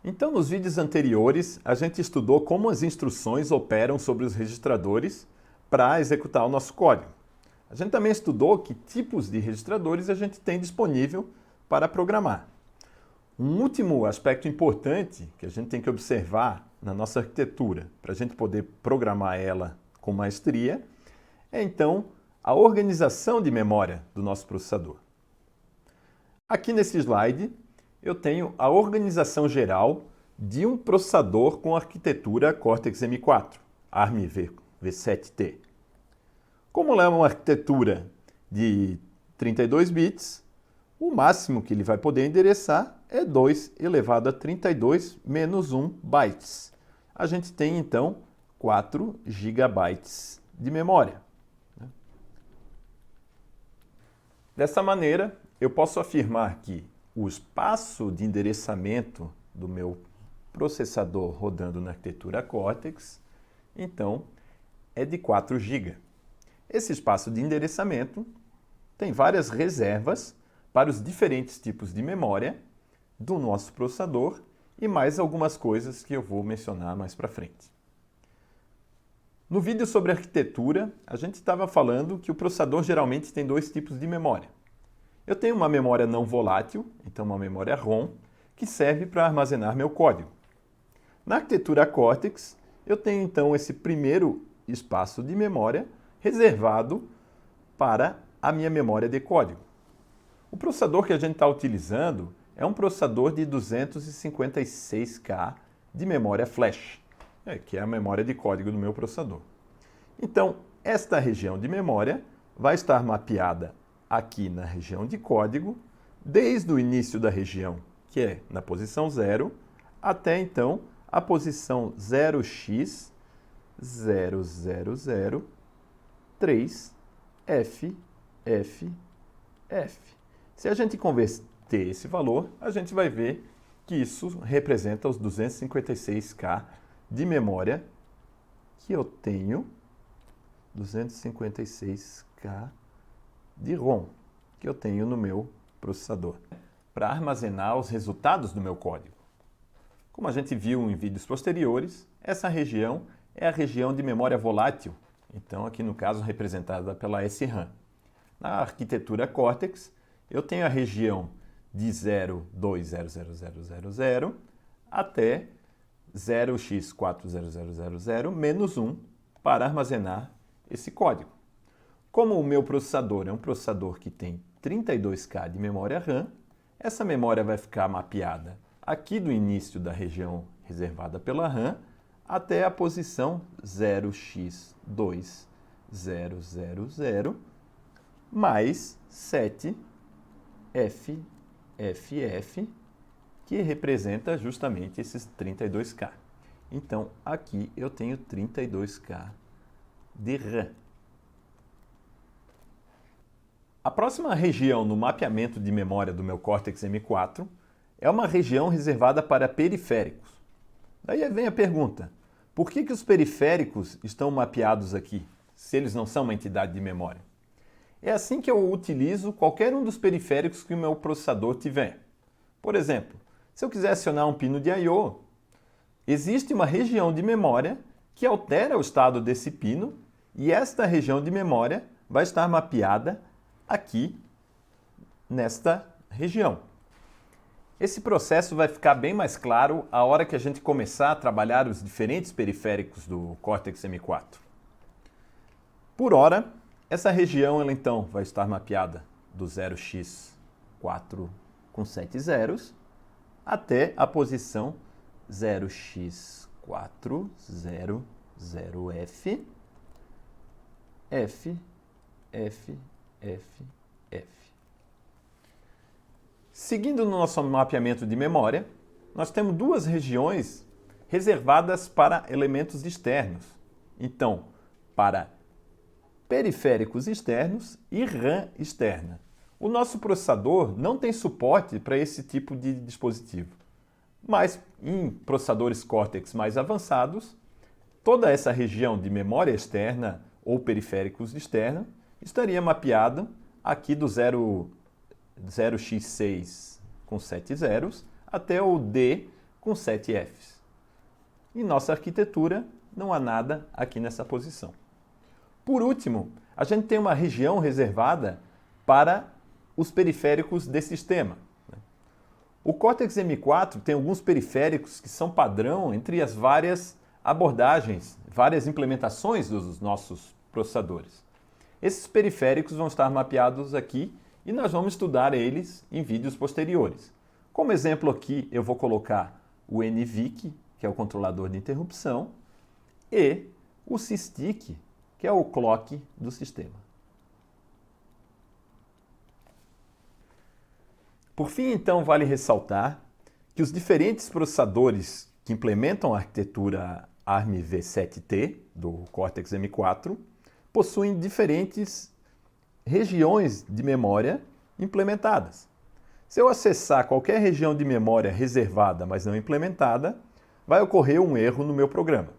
Então, nos vídeos anteriores, a gente estudou como as instruções operam sobre os registradores para executar o nosso código. A gente também estudou que tipos de registradores a gente tem disponível para programar. Um último aspecto importante que a gente tem que observar na nossa arquitetura, para a gente poder programar ela com maestria, é então a organização de memória do nosso processador. Aqui nesse slide, eu tenho a organização geral de um processador com arquitetura Cortex-M4, ARM v7-T. Como ela é uma arquitetura de 32 bits, o máximo que ele vai poder endereçar é 2 elevado a 32 menos 1 bytes. A gente tem, então, 4 gigabytes de memória. Dessa maneira, eu posso afirmar que o espaço de endereçamento do meu processador rodando na arquitetura Cortex, então, é de 4 GB. Esse espaço de endereçamento tem várias reservas para os diferentes tipos de memória do nosso processador e mais algumas coisas que eu vou mencionar mais para frente. No vídeo sobre arquitetura, a gente estava falando que o processador geralmente tem dois tipos de memória. Eu tenho uma memória não volátil, então uma memória ROM, que serve para armazenar meu código. Na arquitetura Cortex, eu tenho então esse primeiro espaço de memória reservado para a minha memória de código. O processador que a gente está utilizando é um processador de 256K de memória flash, que é a memória de código do meu processador. Então, esta região de memória vai estar mapeada aqui na região de código, desde o início da região, que é na posição 0, até então a posição 0x0003F. Se a gente converter esse valor, a gente vai ver que isso representa os 256K de memória que eu tenho, 256K de ROM que eu tenho no meu processador, para armazenar os resultados do meu código. Como a gente viu em vídeos posteriores, essa região é a região de memória volátil, então aqui no caso representada pela SRAM. Na arquitetura Cortex, eu tenho a região de 0,20000 até 0x40000 menos 1 para armazenar esse código. Como o meu processador é um processador que tem 32K de memória RAM, essa memória vai ficar mapeada aqui do início da região reservada pela RAM até a posição 0x2000 mais 7FFF, que representa justamente esses 32K. Então, aqui eu tenho 32K de RAM. A próxima região no mapeamento de memória do meu Cortex-M4 é uma região reservada para periféricos. Daí vem a pergunta, por que os periféricos estão mapeados aqui, se eles não são uma entidade de memória? É assim que eu utilizo qualquer um dos periféricos que o meu processador tiver. Por exemplo, se eu quiser acionar um pino de I/O, existe uma região de memória que altera o estado desse pino e esta região de memória vai estar mapeada aqui nesta região. Esse processo vai ficar bem mais claro a hora que a gente começar a trabalhar os diferentes periféricos do Cortex-M4. Por hora, essa região ela então vai estar mapeada do 0x4 com 7 zeros até a posição 0x400F, F. Seguindo no nosso mapeamento de memória, nós temos duas regiões reservadas para elementos externos. Então, para periféricos externos e RAM externa. O nosso processador não tem suporte para esse tipo de dispositivo. Mas em processadores Cortex mais avançados, toda essa região de memória externa ou periféricos externos estaria mapeada aqui do 0x6 com 7 zeros até o D com 7 Fs. Em nossa arquitetura, não há nada aqui nessa posição. Por último, a gente tem uma região reservada para os periféricos desse sistema. O Cortex M4 tem alguns periféricos que são padrão entre as várias abordagens, várias implementações dos nossos processadores. Esses periféricos vão estar mapeados aqui e nós vamos estudar eles em vídeos posteriores. Como exemplo aqui, eu vou colocar o NVIC, que é o controlador de interrupção, e o SysTick, que é o clock do sistema. Por fim, então, vale ressaltar que os diferentes processadores que implementam a arquitetura ARM-V7T do Cortex M4 possuem diferentes regiões de memória implementadas. Se eu acessar qualquer região de memória reservada, mas não implementada, vai ocorrer um erro no meu programa.